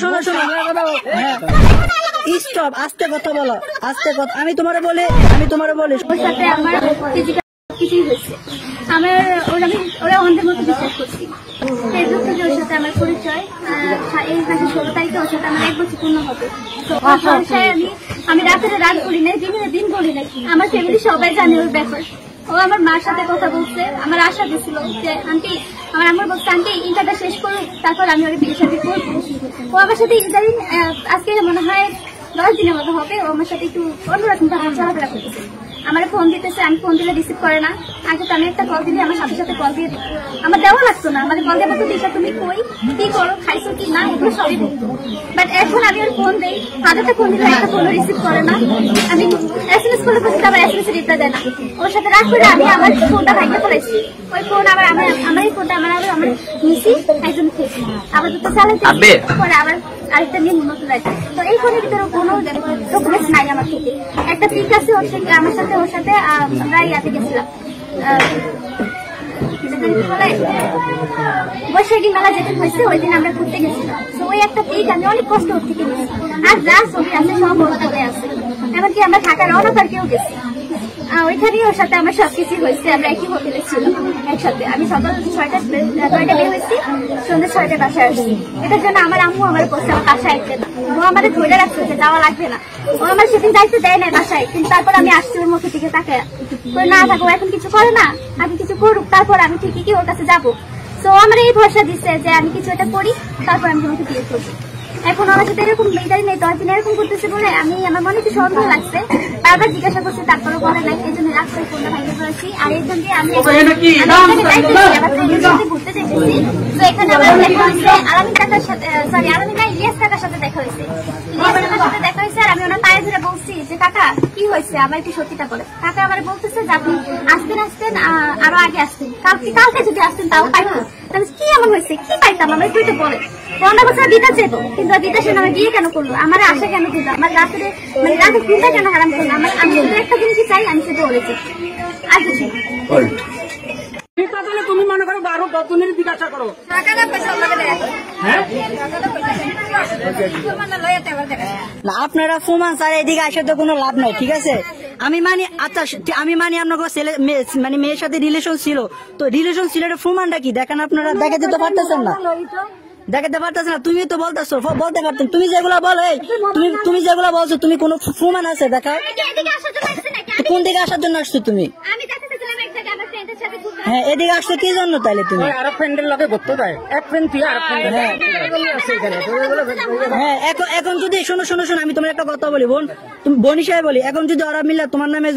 শোনো শোনো, স্টপ, আস্তে কথা বলো, আস্তে কথা। আমি তোমারে বলি ওর সাথে আমার কিছুই হয়েছে, ওরা অন্ধের মতো বিশ্বাস করছি। ফেসবুক থেকে ওর সাথে আমার পরিচয়, এই মাসের 16 তারিখে ওর সাথে আমার 1 বছর পূর্ণ হবে। তো আমি রাত করি নাই, দিন করি নাই, আমার ফ্যামিলি সবাই জানে ওর ব্যাপার। ও আমার মার সাথে কথা বলছে, আমার আশা দিচ্ছিল যে আন্টি, আমার আম্মুর বলছে আন্টি ইন্টারটা শেষ করুক, তারপর আমি ওর বিয়ের সাথে করবো। ও আমার সাথে ইদারিং আজকে মনে হয় 10 দিনের মতো হবে, ও আমার সাথে একটু অন্যরকম চলাফেরা করতেছে। আমার ফোন দিতেছে, আমি ফোন দিলে রিসিভ করে না। আগে তো আমি একটা কল দিলে আমার সাথে সাথে কল দিয়ে দিত, আমার দেওয়া লাগতো না। মানে কল দেওয়া দিশা তুমি কই, কি করো, খাইছো কি না, এগুলো সবই বলতো। বাট এখন আমি ওর ফোন দিই, হাজারটা ফোন দিলে একটা ফোনও রিসিভ করে না। আমি SMS করলে বলছি, আবার SMS রিপ্লাই দেয় না। ওর সাথে রাগ করে আমি আমার ফোনটা ভাঙতে ফেলেছি। ওই ফোন আবার আমার এই ফোনটা আমার নিয়েছি, একজন খেয়েছি, আবার দুটো চালাইছি, পরে আবার আরেকটা নিয়ে নতুন আছে। তো এই ফোনের ভিতরে কোনো ডকুমেন্টস নাই আমার থেকে। একটা পিক আছে ওর সাথে, আমার সাথে ওর সাথে আমরা ইয়াতে গেছিলাম, বৈশাখী মেলা যেদিন হয়েছে ওই দিন আমরা ঘুরতে গেছিলাম। তো ওই একটা পিক আমি অনেক কষ্ট ওর থেকে নিয়েছি। আর যা ছবি আছে সব ওর ফোনে আছে, এমনকি আমরা ঢাকার রওনা পার্কেও গেছি, ওইখানেই ওর সাথে আমার সবকিছু হয়েছে। আমরা একই হোটেলে ছিলাম একসাথে। আমি সকাল 6টায় বের হয়েছি, সন্ধ্যে 6টায় বাসায় আসছি। এটার জন্য আমার আম্মু আমার বলছে আমার বাসায় আসবে না, ও আমাদের ধরে রাখছে যে যাওয়া লাগবে না। ও আমার সেদিন যাইতে দেয় না বাসায়, কিন্তু তারপর আমি আসছি ওর মুখের দিকে তাকে না থাকবো, এখন কিছু করে না, আমি কিছু করুক, তারপর আমি ঠিকই কি ওর কাছে যাবো। তো আমার এই ভরসা দিচ্ছে যে আমি কিছু একটা করি, তারপর আমি তোমাকে বিয়ে করবো। এখন আমার সাথে এরকম মেয়েটাই নেই, 10 দিন এরকম করতেছে বলে আমার মনে কিছু সন্দেহ লাগছে। বারবার জিজ্ঞাসা করছি, তারপরে বলে নাই, এই জন্য রাস্তায় ফোনটা ভাঙতে পড়েছি। আর এই জন্য আমি ঘুরতে দেখেছি। তো এখানে আমার দেখা হয়েছে আলামিন কাকার সাথে, আলামিন না, ইলিয়াস কাকার সাথে দেখা হয়েছে। ইলিয়াস কাকার সাথে দেখা হয়েছে। আর আমি ওনার পায়ে ধরে বলছি যে কাকা কি হয়েছে, আমার একটু সত্যিটা বলে। কাকা আমার বলতেছে যে আপনি আসতেন আরো আগে আসতেন, কালকে যদি আসতেন তাও পাইতো। কি এমন হয়েছে, কি পাইতাম, আমার তুই তো বলে। 15 বছর বিটা চেত, কিন্তু বিটা সে আমার বিয়ে কেন করলো, আমার আশা কেন দিল, আমার রাতে ঘুমটা কেন হারাম করলো। আমি শুধু একটা জিনিসই চাই, আমি সেটা বলেছি, আর কিছু তুমি মনে করো 12-10 জনের জিজ্ঞাসা করো, না আপনারা প্রমাণ স্যার এদিকে আসে তো কোনো লাভ নাই, ঠিক আছে? আমি মানি, আচ্ছা আমি মানি আপনার ছেলে মানে মেয়ের সাথে রিলেশন ছিল, তো রিলেশন ছিল এটা প্রমাণটা কি দেখেন? আপনারা দেখাতে তো পারতেছেন না, দেখাতে পারতেছেন না। তুমি তো বলতে পারতেন, তুমি যেগুলো বলো, তুমি যেগুলো বলছো, তুমি কোনো প্রমাণ আছে দেখা? কোন দিকে আসার জন্য আসছো তুমি? হ্যাঁ, এদিকে আসছো কি জন্য তাহলে? তুমি আরেক ফ্রেন্ডের লগে ঘুরতে যায়, এক ফ্রেন্ড থেকে আরেক ফ্রেন্ড। হ্যাঁ, এখন যদি শোনো, আমি তোমার একটা কথা বলি বোন, তুমি বোন হিসাবে বলি, এখন যদি ওরা মিলে তোমার নামে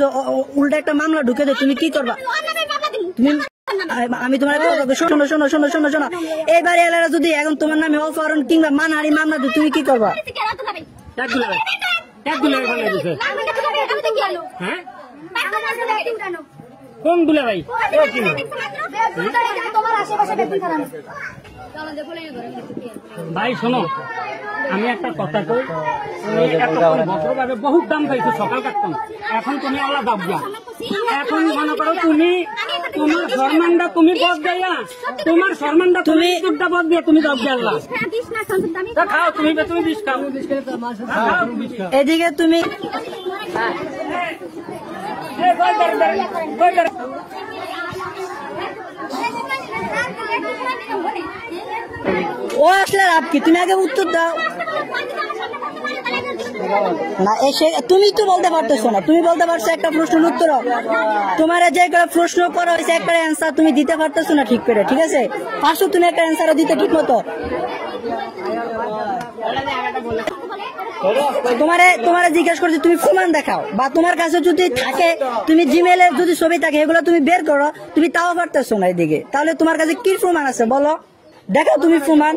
উল্টা একটা মামলা ঢুকে দেয়, তুমি কি করবা? তুমি আমি তোমার শোনো এইবার এলাকা যদি এখন তোমার নামে অপহরণ কিংবা মানহানি মামলা দিই, তুমি কি করবা? কোন দুলা ভাই? ভাই শোনো, আমি একটা কথা কই, ভদ্রভাবে বহুত দাম পাইছো, সকাল কাটতাম, এখন তুমি আল্লাহ দাব যা। এখন মনে করো তুমি তোমার সম্মানটা তুমি বদ দেয়া, তোমার সম্মানটা তুমি বদ দিয়ে তুমি দাব আল্লাহ খাও, তুমি বিষ খাও। এদিকে তুমি ও আসলে লাভ কি? তুমি আগে উত্তর দাও না। এসে তুমি তো বলতে পারতেছো না, তুমি বলতে পারছো একটা প্রশ্নের উত্তর, তোমার যে প্রশ্ন করা হয়েছে একটা অ্যান্সার তুমি দিতে পারতেছো না ঠিক করে, ঠিক আছে? পারছো তুমি একটা অ্যান্সারও দিতে ঠিক মতো? তোমারে জিজ্ঞাসা করছি, তুমি প্রমাণ দেখাও, বা তোমার কাছে যদি থাকে, তুমি জিমেলে যদি ছবি থাকে এগুলো তুমি বের করো, তুমি তাও পারতেছো না এদিকে, তাহলে তোমার কাছে কি প্রমাণ আছে বলো? দেখো তুমি প্রমাণ।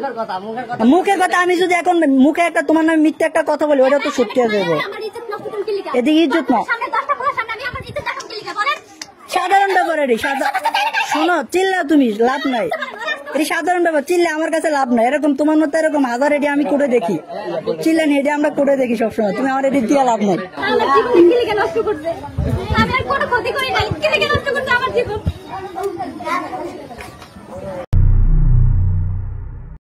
মুখের কথা, আমি যদি এখন মুখে একটা তোমার নামে মিথ্যা একটা কথা বলি, ওটা তো সত্যি হয়ে যাবে। এদিকে ইজ্জত না, সাধারণ ব্যাপার এটি। শোনো, চিল্লা তুমি, লাভ নাই, এটি সাধারণ ব্যাপার, চিল্লে আমার কাছে লাভ নাই। এরকম তোমার মতো এরকম হাজার এটি আমি করে দেখি, চিল্লেন এটি আমরা করে দেখি সবসময়, তুমি আমার এটি দিয়ে লাভ নাই।